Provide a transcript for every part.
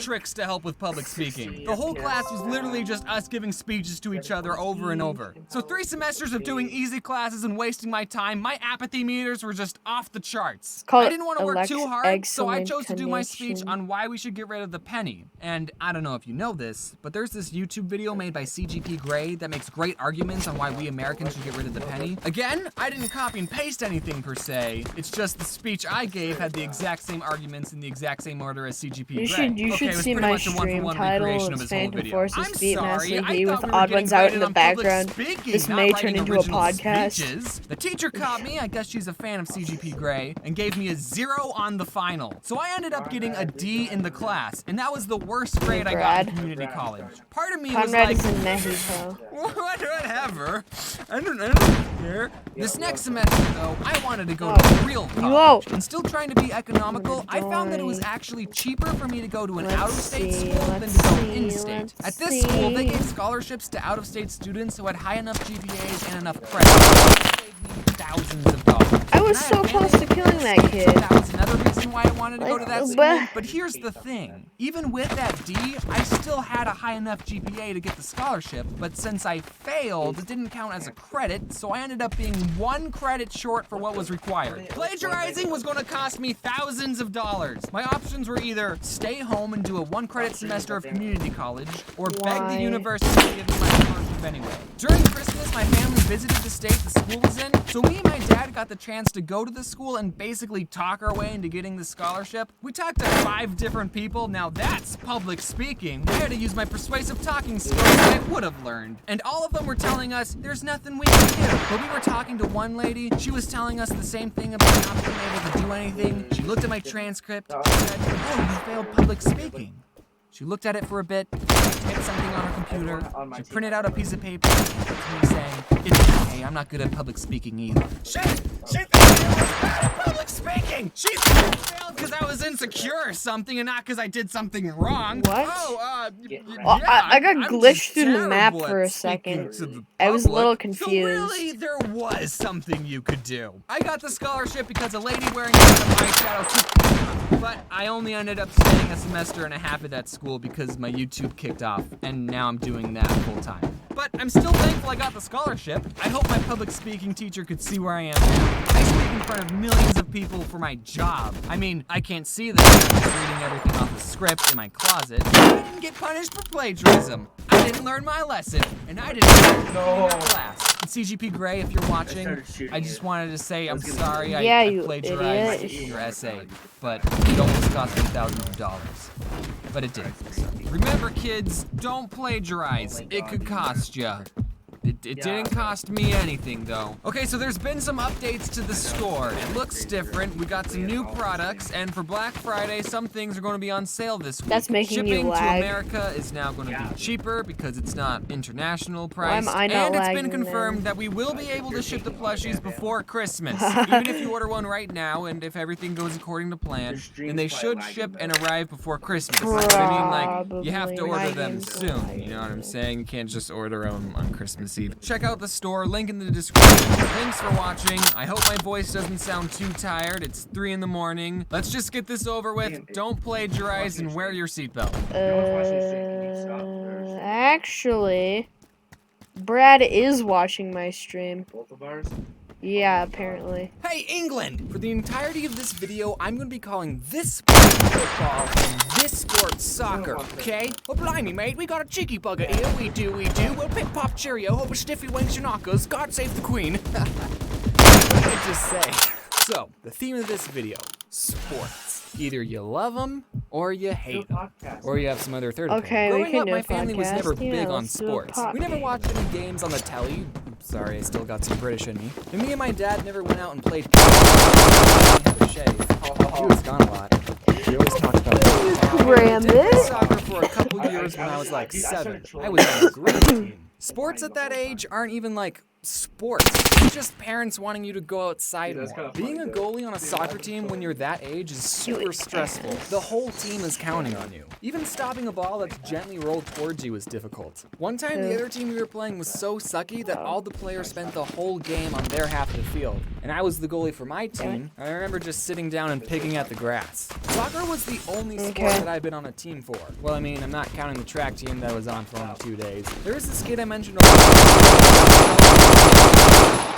tricks to help with public speaking. The whole class was literally just us giving speeches to each other over and over. So 3 semesters of doing easy classes and wasting my time, my apathy meters were just off the charts. I didn't want to work too hard, so I chose to do my speech on why we should get rid of the penny. And I don't know if you know this, but there's this YouTube video made by CGP Grey that makes great arguments on why we Americans should get rid of the penny. Again, I didn't copy and paste anything per se. It's just the speech I gave had the exact same arguments in the exact same order as CGP Grey. You should see my stream title. It's Phantom Forces Speedmaster V with Odd1sOut in the background. This may turn into a podcast. The teacher caught me, I guess she's a fan of CGP Grey, and gave me a 0 on the final. So I ended up getting a D in the class, and that was the worst grade I got in community college. Part of me was like, whatever. I don't care. This next semester, though, I wanted to go to real college. And still trying to be economical, I found that it was actually cheaper for me to go to an out-of-state school than to go in-state. At this school, they gave scholarships to out-of-state students who had high enough GPAs and enough credit. It saved me thousands of dollars. I was so close to killing that kid. That was another reason why I wanted to go to that school. But here's the thing. Even with that D, I still had a high enough GPA to get the scholarship, but since I failed, it didn't count as a credit, so I ended up being 1 credit short for what was required. Plagiarizing was going to cost me thousands of dollars. My options were either stay home and do a 1-credit semester of community college, or beg the university to give me my scholarship anyway. During Christmas, my family visited the state the school was in, so me and my dad got the chance to go to the school and basically talk our way into getting the scholarship. We talked to 5 different people. Now that's public speaking. I had to use my persuasive talking skills that I would have learned. And all of them were telling us there's nothing we can do. But we were talking to one lady. She was telling us the same thing about not being able to do anything. She looked at my transcript. She said, "Oh, you failed public speaking." She looked at it for a bit, typed something on her computer. She printed out a piece of paper and gave it to me saying, "It's okay, I'm not good at public speaking either." She failed at public speaking! She failed because I was insecure or something and not because I did something wrong. What? Yeah, I got glitched through the map for a second. I was a little confused. So really, there was something you could do. I got the scholarship because a lady wearing an eyeshadow took me up, but I only ended up staying a semester and a half at that school because my YouTube kicked off, and now I'm doing that full time. But I'm still thankful I got the scholarship. I hope my public speaking teacher could see where I am now. I speak in front of millions of people for my job. I mean, I can't see them. I'm just reading everything off the script in my closet. I didn't get punished for plagiarism. I didn't learn my lesson, and I didn't in that class. And CGP Grey, if you're watching, I just wanted to say I'm sorry I plagiarized your essay, but it almost cost me thousands of dollars. But it did. Remember, kids, don't plagiarize. It could cost you. It didn't cost me anything, though. Okay, so there's been some updates to the store. It looks different. We got some new products, and for Black Friday, some things are going to be on sale this week. That's making you lag. Shipping to America is now going to be cheaper because it's not international price. And it's been confirmed that we will be able to ship the plushies before Christmas. Even if you order one right now, and if everything goes according to plan, then they should ship and arrive before Christmas. But I mean, like, you have to order them soon. You know what I'm saying? You can't just order them on Christmas Eve. Check out the store, link in the description. Thanks for watching. I hope my voice doesn't sound too tired. It's 3 in the morning. Let's just get this over with. Don't plagiarize and wear your seatbelt. Actually, Brad is watching my stream. Both of ours? Yeah, apparently. Hey, England! For the entirety of this video, I'm going to be calling this sport football and this sport soccer, okay? Well, blimey, mate, we got a cheeky bugger here. We do. Well, pip pop cheerio, hope a stiffy winks your knockers. God save the queen. What did I just say? So, the theme of this video, sports. Either you love them or you hate them, or you have some other third opinion. Growing up, my family was never big on sports. We never watched any games on the telly. Sorry, I still got some British in me. And me and my dad never went out and played. He was gone a lot. He always talked about it. I did soccer for a couple years when I was like 7. I was on a great team. Sports at that age aren't even like sports. It's just parents wanting you to go outside more. Being a goalie on a soccer team when you're that age is super stressful. The whole team is counting on you. Even stopping a ball that's gently rolled towards you is difficult. One time, the other team we were playing was so sucky that all the players spent the whole game on their half of the field. And I was the goalie for my team. I remember just sitting down and picking at the grass. Soccer was the only sport that I've been on a team for. Well, I mean, I'm not counting the track team that I was on for only 2 days. There is this kid I mentioned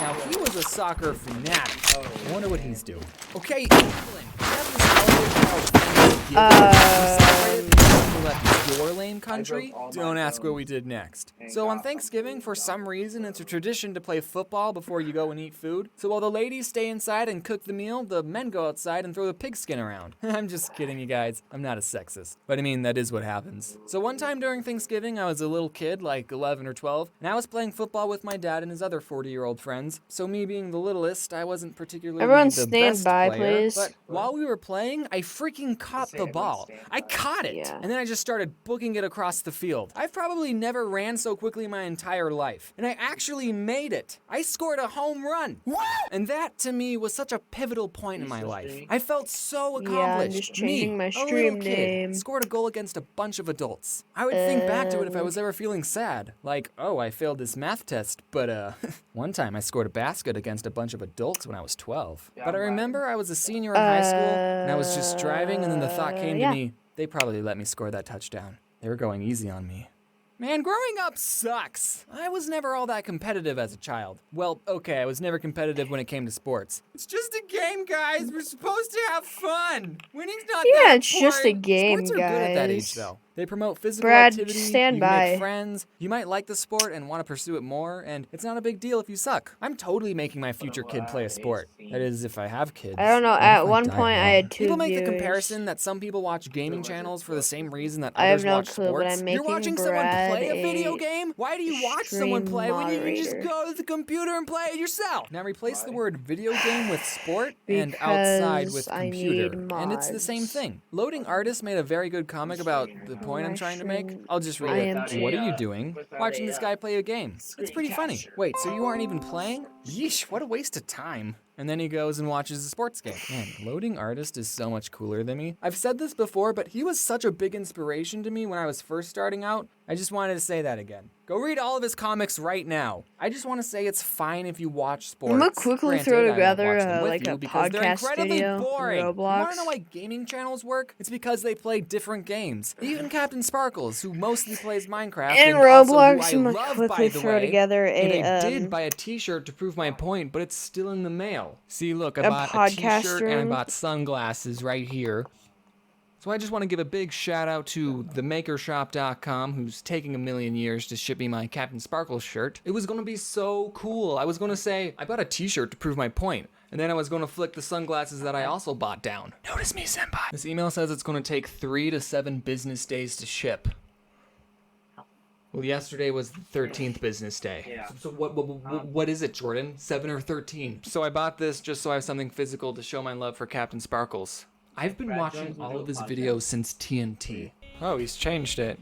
now, he was a soccer fanatic. I wonder what he's doing. Okay, England. We have this holiday called Thanksgiving. We left your lame country. Don't ask what we did next. So on Thanksgiving, for some reason, it's a tradition to play football before you go and eat food. So while the ladies stay inside and cook the meal, the men go outside and throw the pigskin around. I'm just kidding, you guys. I'm not a sexist. But I mean, that is what happens. So one time during Thanksgiving, I was a little kid, like 11 or 12, and I was playing football with my dad and his other 40-year-old friends. So me being the littlest, I wasn't particularly the best player. Please. But while we were playing, I freaking caught the ball. I caught it, and then I just started booking it across the field. I've probably never ran so quickly in my entire life, and I actually made it. I scored a home run. What? And that, to me, was such a pivotal point in my life. I felt so accomplished. Yeah, just changing my stream name. Scored a goal against a bunch of adults. I would think back to it if I was ever feeling sad. Like, oh, I failed this math test, but one time I scored a basket against a bunch of adults when I was 12. But I remember I was a senior in high school, and I was just driving, and then the thought came to me, they probably let me score that touchdown. They were going easy on me. Man, growing up sucks. I was never all that competitive as a child. Well, okay, I was never competitive when it came to sports. It's just a game, guys. We're supposed to have fun. Winning's not that important. Yeah, it's just a game, Sports are guys. good at that age, though. They promote physical Brad, activity, stand you by. make friends, you might like the sport and want to pursue it more, and it's not a big deal if you suck. I'm totally making my future kid play a sport. That is, if I have kids. I don't know, at one point I had 2 People make viewers. the comparison that some people watch gaming channels for the same reason that others watch sports. But I'm making You're watching someone play a video game? Why do you watch someone play when you can just go to the computer and play it yourself? Now replace the word video game with sport and outside with computer. And it's the same thing. Loading Artist made a very good comic about the point I'm trying to make. I'll just read it. What are you doing? Watching this guy play a game. It's pretty funny. Wait, so you aren't even playing? Yeesh, what a waste of time. And then he goes and watches a sports game. Man, Loading Artist is so much cooler than me. I've said this before, but he was such a big inspiration to me when I was first starting out. I just wanted to say that again. Go read all of his comics right now. I just want to say it's fine if you watch sports. I'm gonna quickly throw together like a podcast video. Boring. Roblox. You want to know why gaming channels work? It's because they play different games. Even Captain Sparkles, who mostly plays Minecraft, in and Roblox, also who I love, quickly by the throw way, together and I did buy a t-shirt to prove my point, but it's still in the mail. See, look, I bought a t-shirt and I bought sunglasses right here. So I just want to give a big shout out to themakershop.com, who's taking a million years to ship me my Captain Sparkles shirt. It was going to be so cool. I was going to say, I bought a t-shirt to prove my point. And then I was going to flick the sunglasses that I also bought down. Notice me, senpai. This email says it's going to take 3 to 7 business days to ship. Well, yesterday was the 13th business day. Yeah. So what is it, Jordan? 7 or 13? So I bought this just so I have something physical to show my love for Captain Sparkles. I've been watching all of his videos since TNT. Oh, he's changed it.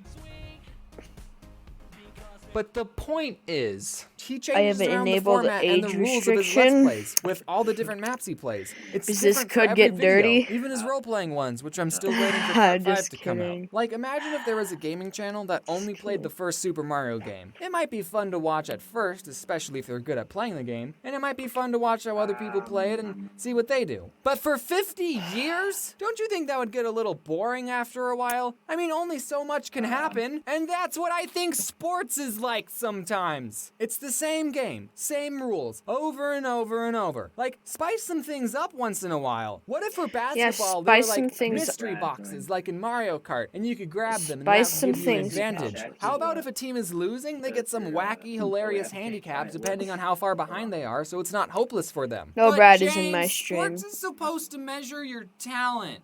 But the point is, he changes around the format and the rules of his Let's Plays with all the different maps he plays. It's this could get dirty. Even his role-playing ones, which I'm still waiting for Part 5 to come out. Like, imagine if there was a gaming channel that only played the first Super Mario game. It might be fun to watch at first, especially if they're good at playing the game, and it might be fun to watch how other people play it and see what they do. But for 50 years? Don't you think that would get a little boring after a while? I mean, only so much can happen, and that's what I think sports is like sometimes. It's the same game, same rules, over and over and over. Like, spice some things up once in a while. What if for basketball there were like mystery boxes like in Mario Kart, and you could grab them and that would give you an advantage? How about if a team is losing, they get some wacky, hilarious handicaps depending on how far behind they are, so it's not hopeless for them. No, Brad is in my stream. Sports is supposed to measure your talent.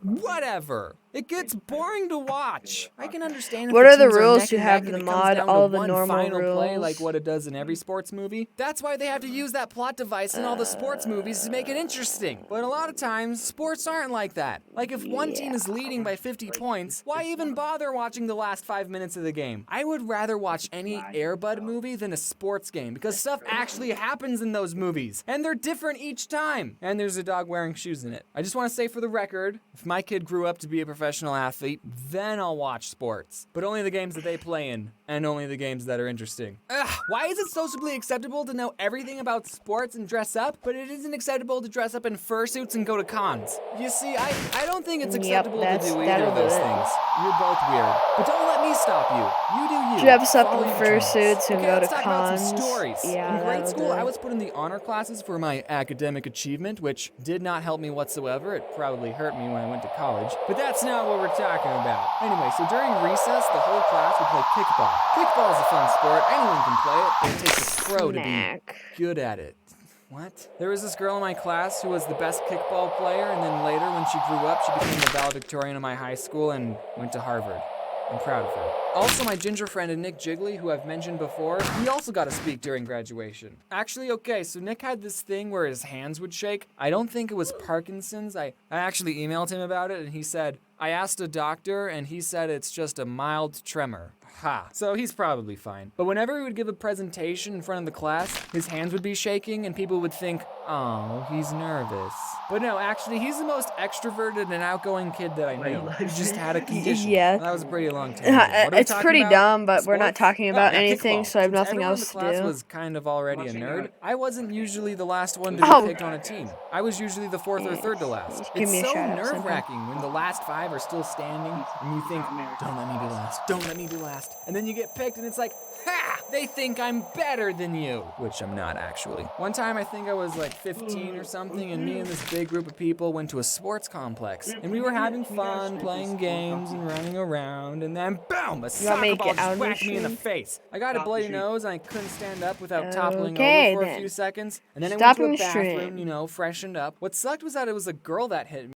Whatever. It gets boring to watch. I can understand if What are the teams rules neck to and have neck the and it comes mod? down All to the one normal final play rules. like what it does in every sports movie. That's why they have to use that plot device in all the sports movies to make it interesting. But a lot of times, sports aren't like that. Like if one team is leading by 50 points, why even bother watching the last 5 minutes of the game? I would rather watch any Air Bud movie than a sports game because stuff actually happens in those movies. And they're different each time. And there's a dog wearing shoes in it. I just want to say for the record, if my kid grew up to be a professional athlete, then I'll watch sports. But only the games that they play in, and only the games that are interesting. Ugh, why is it socially acceptable to know everything about sports and dress up, but it isn't acceptable to dress up in fursuits and go to cons? You see, I don't think it's acceptable to do either of those things. You're both weird. But don't let me stop you. You do you. Dress up Follow in your fursuits and dreams. go to Let's talk about cons. some stories. Yeah, in grade that'll school, do. I was put in the honor classes for my academic achievement, which did not help me whatsoever. It probably hurt me when I went to college. But that's not what we're talking about. Anyway, so during recess, the whole class would play kickball. Kickball is a fun sport. Anyone can play it, but it takes a pro to be good at it. What? There was this girl in my class who was the best kickball player, and then later, when she grew up, she became the valedictorian of my high school and went to Harvard. I'm proud of her. Also, my ginger friend Nick Jiggly, who I've mentioned before, he also got to speak during graduation. Actually, okay, so Nick had this thing where his hands would shake. I don't think it was Parkinson's. I actually emailed him about it, and he said, I asked a doctor, and he said it's just a mild tremor. Ha. So he's probably fine. But whenever he would give a presentation in front of the class, his hands would be shaking and people would think, oh, he's nervous. But no, actually, he's the most extroverted and outgoing kid that I knew. He just had a condition. Yeah. That was a pretty long time ago. It's pretty dumb, but we're not talking about yeah, anything, kickball. so I have Since nothing everyone else in the to class do. was kind of already a nerd, I wasn't usually the last one to be picked on a team. I was usually the fourth or third to last. Give me a It's so shout-out, nerve-wracking when the last 5 are still standing and you think, don't let me be last, don't let me be last. And then you get picked and it's like, ha! They think I'm better than you. Which I'm not, actually. One time I think I was like 15 or something, and me and this big group of people went to a sports complex. And we were having fun, playing games and running around, and then boom! A soccer ball just whacked me in the face. I got a bloody nose and I couldn't stand up without toppling over for a few seconds. And then I went to a bathroom, you know, freshened up. What sucked was that it was a girl that hit me.